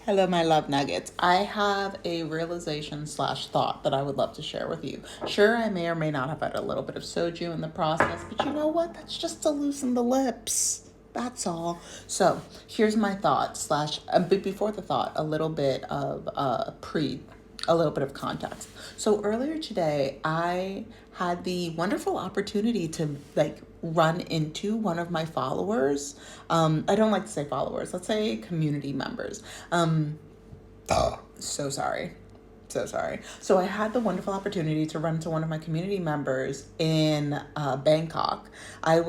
Hello, my love nuggets. I have a realization slash thought that I would love to share with you. Sure, I may or may not have had a little bit of soju in the process, but you know what? That's just to loosen the lips. That's all. So here's my thought slash, but before the thought, a little bit of context. So earlier today, I had the wonderful opportunity to run into one of my followers. I don't like to say followers. Let's say community members. So sorry. So sorry. So I had the wonderful opportunity to run into one of my community members in Bangkok. I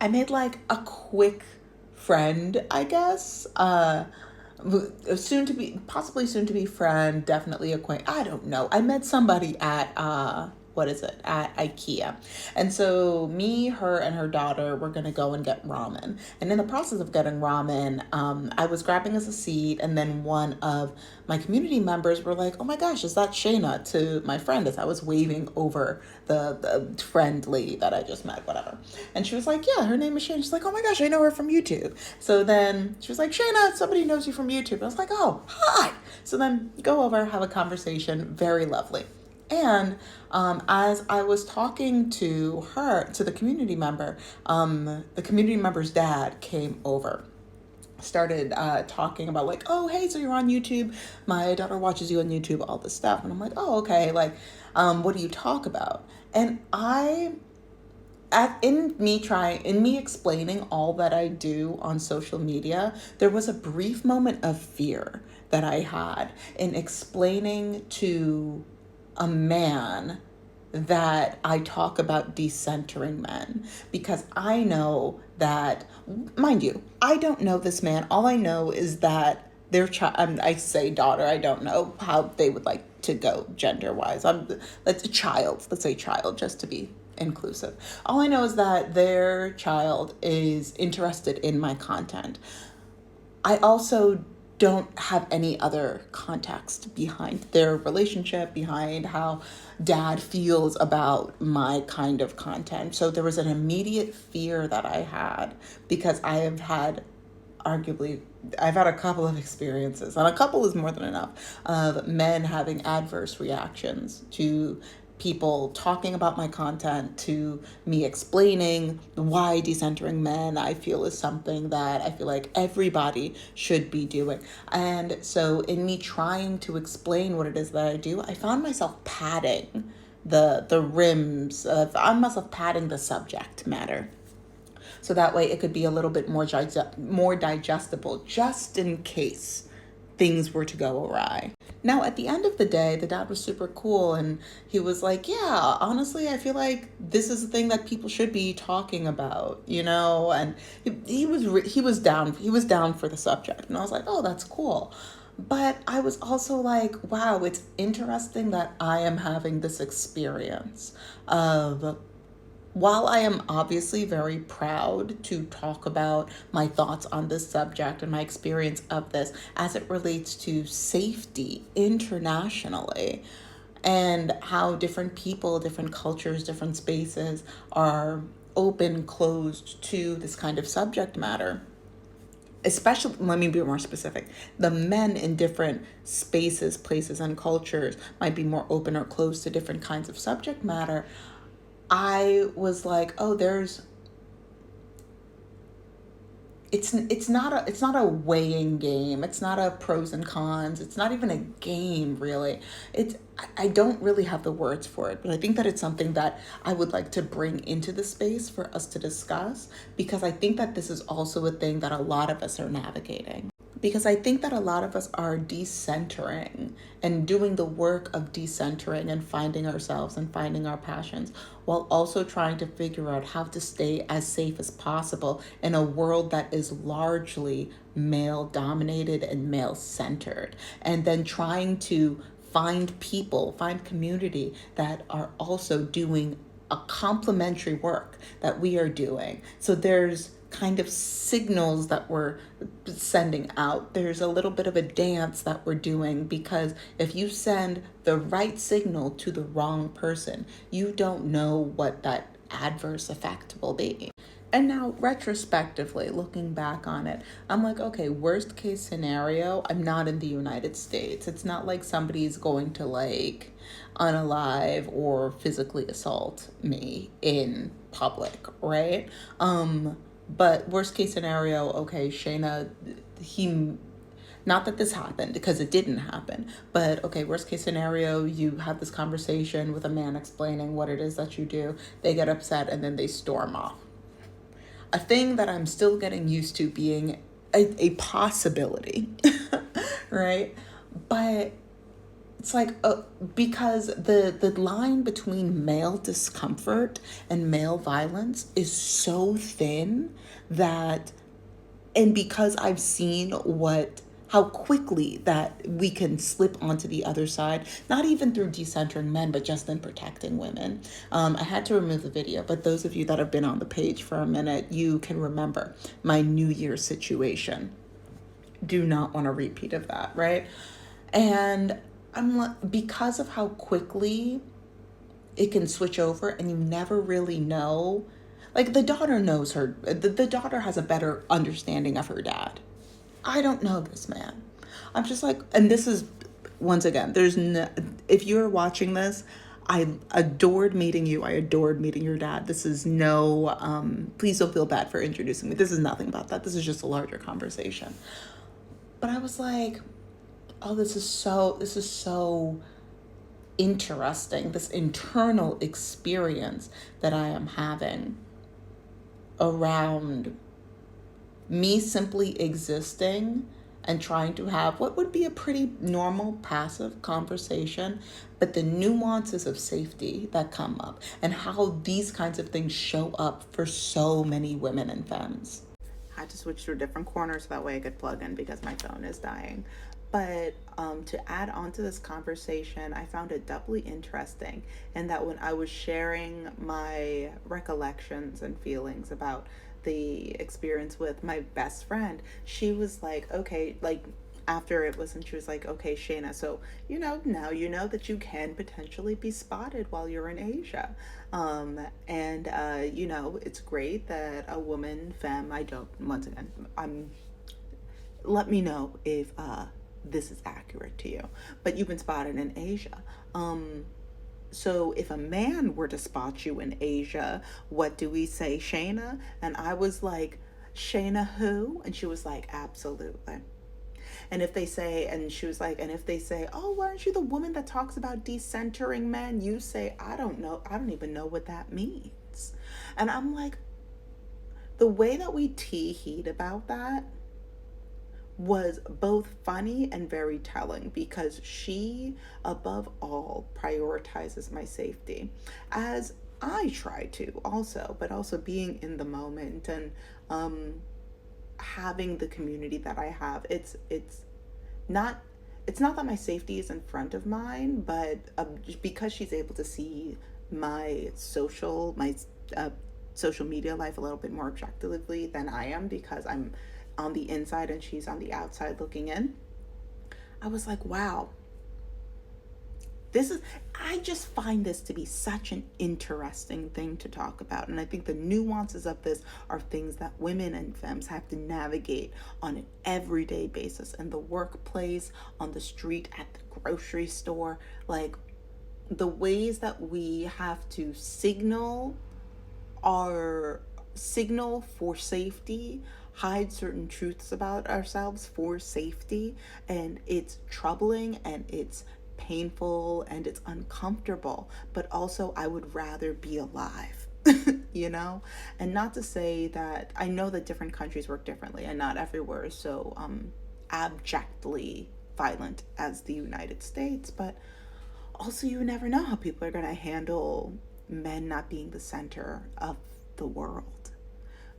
made like a quick friend, I guess. Possibly soon to be friend, definitely acquaint. I don't know. I met somebody at at IKEA. And so me, her, and her daughter were gonna go and get ramen. And in the process of getting ramen, I was grabbing us a seat, and then one of my community members were like, "Oh my gosh, is that Shayna?" to my friend as I was waving over the friend lady that I just met, whatever. And she was like, "Yeah, her name is Shayna." She's like, "Oh my gosh, I know her from YouTube." So then she was like, "Shayna, somebody knows you from YouTube." I was like, "Oh, hi." So then go over, have a conversation, very lovely. And as I was talking to the community member, the community member's dad came over, started talking about like, "Oh, hey, so you're on YouTube. My daughter watches you on YouTube, all this stuff." And I'm like, "Oh, okay. Like, what do you talk about?" And in me explaining all that I do on social media, there was a brief moment of fear that I had in explaining to a man that I talk about decentering men, because I know that, mind you, I don't know this man. All I know is that their child, I say daughter, I don't know how they would like to go gender wise. Let's say child, just to be inclusive. All I know is that their child is interested in my content. I also don't have any other context behind their relationship, behind how dad feels about my kind of content. So there was an immediate fear that I had, because I've had a couple of experiences, and a couple is more than enough, of men having adverse reactions to people talking about my content, to me explaining why decentering men I feel is something that I feel like everybody should be doing. And so in me trying to explain what it is that I do, I found myself padding the rims, I found myself padding the subject matter, so that way it could be a little bit more digestible, just in case things were to go awry. Now, at the end of the day, the dad was super cool, and he was like, "Yeah, honestly, I feel like this is the thing that people should be talking about, you know?" And he was down for the subject, and I was like, "Oh, that's cool." But I was also like, "Wow, it's interesting that I am having this experience of." While I am obviously very proud to talk about my thoughts on this subject and my experience of this as it relates to safety internationally, and how different people, different cultures, different spaces are open, closed to this kind of subject matter, especially, let me be more specific, the men in different spaces, places, and cultures might be more open or closed to different kinds of subject matter. I was like, "Oh, it's not a weighing game. It's not a pros and cons. It's not even a game, really. I don't really have the words for it, but I think that it's something that I would like to bring into the space for us to discuss, because I think that this is also a thing that a lot of us are navigating. Because I think that a lot of us are decentering and doing the work of decentering and finding ourselves and finding our passions, while also trying to figure out how to stay as safe as possible in a world that is largely male dominated and male centered. And then trying to find community that are also doing a complementary work that we are doing. So there's kind of signals that we're sending out. There's a little bit of a dance that we're doing, because if you send the right signal to the wrong person, you don't know what that adverse effect will be. And now, retrospectively, looking back on it, I'm like, okay, worst case scenario, I'm not in the United States. It's not like somebody's going to like unalive or physically assault me in public, right? But worst case scenario, okay, Shayna, he, not that this happened because it didn't happen, but okay, worst case scenario, you have this conversation with a man explaining what it is that you do. They get upset and then they storm off. A thing that I'm still getting used to being a possibility, right? But it's like because the line between male discomfort and male violence is so thin that, and because I've seen how quickly that we can slip onto the other side, not even through decentering men, but just in protecting women. I had to remove the video, but those of you that have been on the page for a minute, you can remember my New Year's situation. Do not want a repeat of that, right? And I'm like, because of how quickly it can switch over and you never really know. Like the daughter knows the daughter has a better understanding of her dad. I don't know this man. I'm just like, and this is, once again, there's no, if you're watching this, I adored meeting you. I adored meeting your dad. This is no, please don't feel bad for introducing me. This is nothing about that. This is just a larger conversation. But I was like, oh, this is so interesting, this internal experience that I am having around me simply existing and trying to have what would be a pretty normal passive conversation, but the nuances of safety that come up and how these kinds of things show up for so many women and femmes. I had to switch to a different corner so that way I could plug in because my phone is dying. But to add on to this conversation, I found it doubly interesting in that when I was sharing my recollections and feelings about the experience with my best friend, she was like, okay, like after it was, and she was like, okay, Shayna, so now you know that you can potentially be spotted while you're in Asia. And it's great that a woman, femme, I don't, once again, let me know if this is accurate to you, but you've been spotted in Asia. So if a man were to spot you in Asia, what do we say, Shayna? And I was like, Shayna who? And she was like, absolutely. And if they say, and she was like, and if they say, oh, aren't you the woman that talks about decentering men? You say, I don't know. I don't even know what that means. And I'm like, the way that we tee-heed about that was both funny and very telling because she, above all, prioritizes my safety, as I try to also, but also being in the moment and having the community that I have. It's not that my safety is in front of mine, but because she's able to see my social media life a little bit more objectively than I am because I'm on the inside and she's on the outside looking in. I was like, wow, I just find this to be such an interesting thing to talk about. And I think the nuances of this are things that women and femmes have to navigate on an everyday basis in the workplace, on the street, at the grocery store. Like the ways that we have to signal for safety, hide certain truths about ourselves for safety, and it's troubling and it's painful and it's uncomfortable, but also I would rather be alive. And not to say that I know that different countries work differently and not everywhere is so abjectly violent as the United States, but also you never know how people are going to handle men not being the center of the world.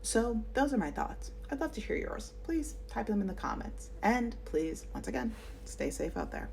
So those are my thoughts. I'd love to hear yours. Please type them in the comments. And please, once again, stay safe out there.